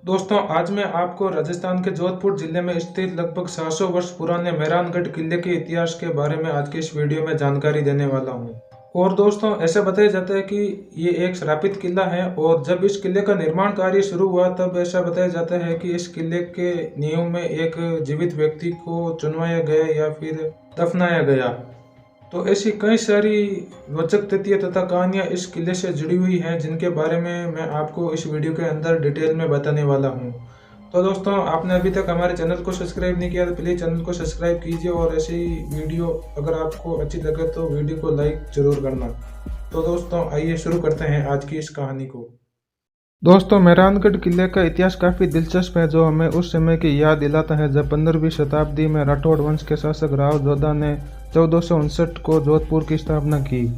दोस्तों आज मैं आपको राजस्थान के जोधपुर जिले में स्थित लगभग 700 वर्ष पुराने मेहरानगढ़ किले के इतिहास के बारे में आज के इस वीडियो में जानकारी देने वाला हूं। और दोस्तों ऐसा बताया जाता है कि ये एक श्रापित किला है और जब इस किले का निर्माण कार्य शुरू हुआ तब ऐसा बताया जाता है कि इस किले के नींव में एक जीवित व्यक्ति को चुनवाया गया या फिर दफनाया गया। तो ऐसी कई सारी रोचक तथ्य तथा कहानियां इस किले से जुड़ी हुई हैं जिनके बारे में मैं आपको इस वीडियो के अंदर डिटेल में बताने वाला हूं। तो दोस्तों आपने अभी तक हमारे चैनल को सब्सक्राइब नहीं किया तो प्लीज़ चैनल को सब्सक्राइब कीजिए और ऐसी वीडियो अगर आपको अच्छी लगे तो वीडियो को लाइक ज़रूर करना। तो दोस्तों आइए शुरू करते हैं आज की इस कहानी को। दोस्तों मेहरानगढ़ किले का इतिहास काफ़ी दिलचस्प है जो हमें उस समय की याद दिलाता है जब 15वीं शताब्दी में राठौड़ वंश के शासक राव जोधा ने 1459 को जोधपुर की स्थापना की।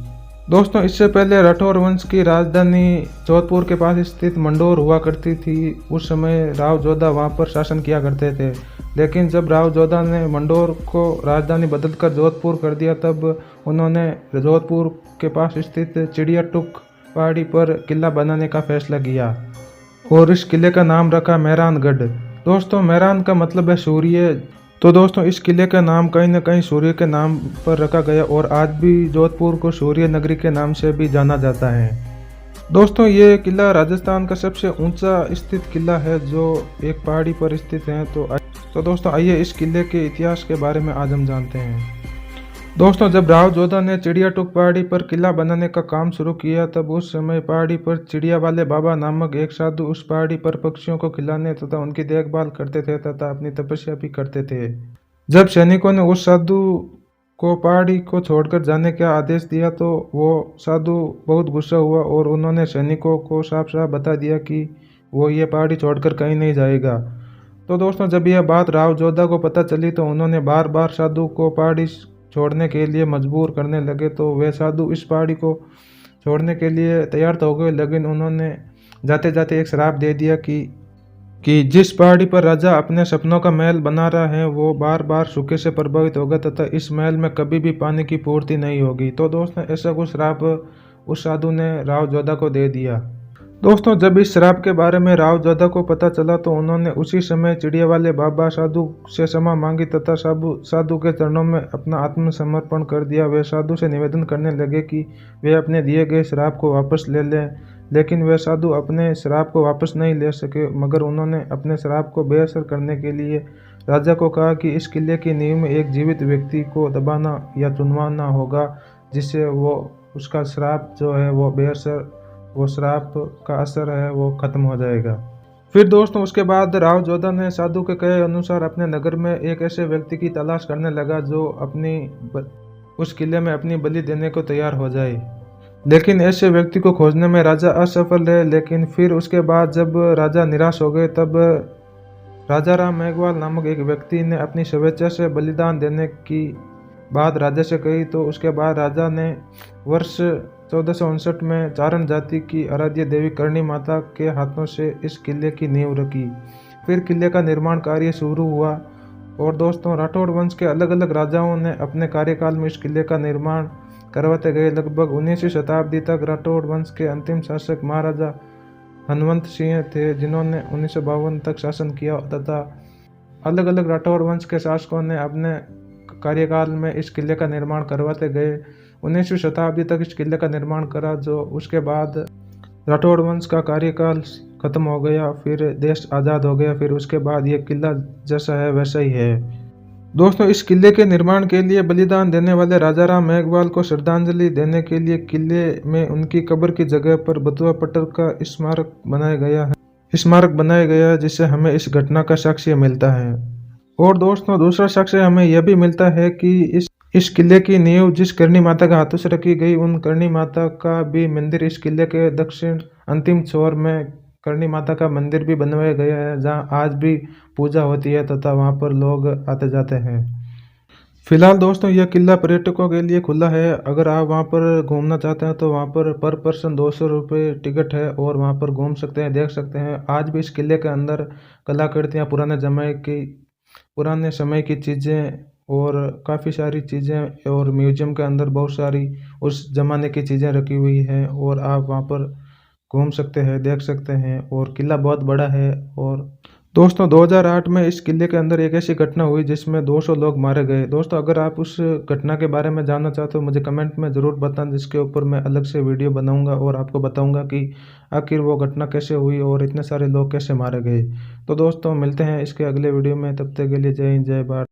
दोस्तों इससे पहले राठौर वंश की राजधानी जोधपुर के पास स्थित मंडोर हुआ करती थी। उस समय राव जोधा वहां पर शासन किया करते थे, लेकिन जब राव जोधा ने मंडोर को राजधानी बदलकर जोधपुर कर दिया तब उन्होंने जोधपुर के पास स्थित चिड़िया टुक पहाड़ी पर किला बनाने का फैसला किया और इस किले का नाम रखा मेहरानगढ़। दोस्तों मेहरान का मतलब है सूर्य। तो दोस्तों इस किले का नाम कहीं न कहीं सूर्य के नाम पर रखा गया और आज भी जोधपुर को सूर्य नगरी के नाम से भी जाना जाता है। दोस्तों ये किला राजस्थान का सबसे ऊंचा स्थित किला है जो एक पहाड़ी पर स्थित है। तो दोस्तों आइए इस किले के इतिहास के बारे में आज हम जानते हैं। दोस्तों जब राव जोधा ने चिड़िया टुक पहाड़ी पर किला बनाने का काम शुरू किया तब उस समय पहाड़ी पर चिड़िया वाले बाबा नामक एक साधु उस पहाड़ी पर पक्षियों को खिलाने तथा उनकी देखभाल करते थे तथा अपनी तपस्या भी करते थे। जब सैनिकों ने उस साधु को पहाड़ी को छोड़कर जाने का आदेश दिया तो वो साधु बहुत गुस्सा हुआ और उन्होंने सैनिकों को साफ साफ बता दिया कि वो ये पहाड़ी छोड़कर कहीं नहीं जाएगा। तो दोस्तों जब यह बात राव जोधा को पता चली तो उन्होंने बार बार साधु को पहाड़ी छोड़ने के लिए मजबूर करने लगे। तो वे साधु इस पहाड़ी को छोड़ने के लिए तैयार तो हो गए, लेकिन उन्होंने जाते जाते एक श्राप दे दिया कि जिस पहाड़ी पर राजा अपने सपनों का महल बना रहा है वो बार बार सूखे से प्रभावित होगा तथा इस महल में कभी भी पानी की पूर्ति नहीं होगी। तो दोस्तों ऐसा कुछ श्राप उस साधु ने राव जोधा को दे दिया। दोस्तों जब इस श्राप के बारे में राव जोधा को पता चला तो उन्होंने उसी समय चिड़िया वाले बाबा साधु से क्षमा मांगी तथा साधु के चरणों में अपना आत्मसमर्पण कर दिया। वे साधु से निवेदन करने लगे कि वे अपने दिए गए श्राप को वापस ले लें, लेकिन वे साधु अपने श्राप को वापस नहीं ले सके, मगर उन्होंने अपने श्राप को बेअसर करने के लिए राजा को कहा कि इस किले की नींव में एक जीवित व्यक्ति को दबाना या चुनवाना होगा जिससे वो उसका श्राप जो है वो बेअसर वो श्राप का असर है वो खत्म हो जाएगा। फिर दोस्तों उसके बाद राव जोधा ने साधु के कहे अनुसार अपने नगर में एक ऐसे व्यक्ति की तलाश करने लगा जो उस किले में अपनी बलि देने को तैयार हो जाए। लेकिन ऐसे व्यक्ति को खोजने में राजा असफल रहे। लेकिन फिर उसके बाद जब राजा निराश हो गए तब राजा राम मेघवाल नामक एक व्यक्ति ने अपनी स्वेच्छा से बलिदान देने की बात राजा से कही। तो उसके बाद राजा ने वर्ष 1459 में चारण जाति की आराध्य देवी करणी माता के हाथों से इस किले की नींव रखी। फिर किले का निर्माण कार्य शुरू हुआ और दोस्तों राठौड़ वंश के अलग अलग राजाओं ने अपने कार्यकाल में इस किले का निर्माण करवाते गए। लगभग 19वीं शताब्दी तक राठौड़ वंश के अंतिम शासक महाराजा हनुमंत सिंह थे जिन्होंने 1952 तक शासन किया तथा अलग अलग राठौड़ वंश के शासकों ने अपने कार्यकाल में इस किले का निर्माण करवाते गए। 19वीं शताब्दी तक इस किले का निर्माण करा जो उसके बाद राठौड़ वंश का कार्यकाल खत्म हो गया, फिर देश आज़ाद हो गया, फिर उसके बाद ये किला जैसा है वैसा ही है। दोस्तों इस किले के निर्माण के लिए बलिदान देने वाले राजा राम मेघवाल को श्रद्धांजलि देने के लिए किले में उनकी कब्र की जगह पर बथुआ पट्टर का स्मारक बनाया गया है जिससे हमें इस घटना का साक्ष्य मिलता है। और दोस्तों दूसरा साक्ष्य हमें यह भी मिलता है कि इस किले की नींव जिस करणी माता के हाथों से रखी गई उन करणी माता का भी मंदिर इस किले के दक्षिण अंतिम छोर में करणी माता का मंदिर भी बनवाया गया है जहां आज भी पूजा होती है तथा वहां पर लोग आते जाते हैं। फिलहाल दोस्तों यह किला पर्यटकों के लिए खुला है। अगर आप वहां पर घूमना चाहते हैं तो वहां पर पर्सन 200 रुपये टिकट है और वहां पर घूम सकते हैं, देख सकते हैं। आज भी इस किले के अंदर कलाकृतियाँ पुराने समय की चीज़ें और काफ़ी सारी चीज़ें और म्यूजियम के अंदर बहुत सारी उस ज़माने की चीज़ें रखी हुई हैं और आप वहाँ पर घूम सकते हैं, देख सकते हैं और किला बहुत बड़ा है। और दोस्तों 2008 में इस किले के अंदर एक ऐसी घटना हुई जिसमें 200 लोग मारे गए। दोस्तों अगर आप उस घटना के बारे में जानना चाहते हो मुझे कमेंट में ज़रूर बताना, जिसके ऊपर मैं अलग से वीडियो बनाऊंगा और आपको बताऊंगा कि आखिर वो घटना कैसे हुई और इतने सारे लोग कैसे मारे गए। तो दोस्तों मिलते हैं इसके अगले वीडियो में, तब तक के लिए जय हिंद जय भारत।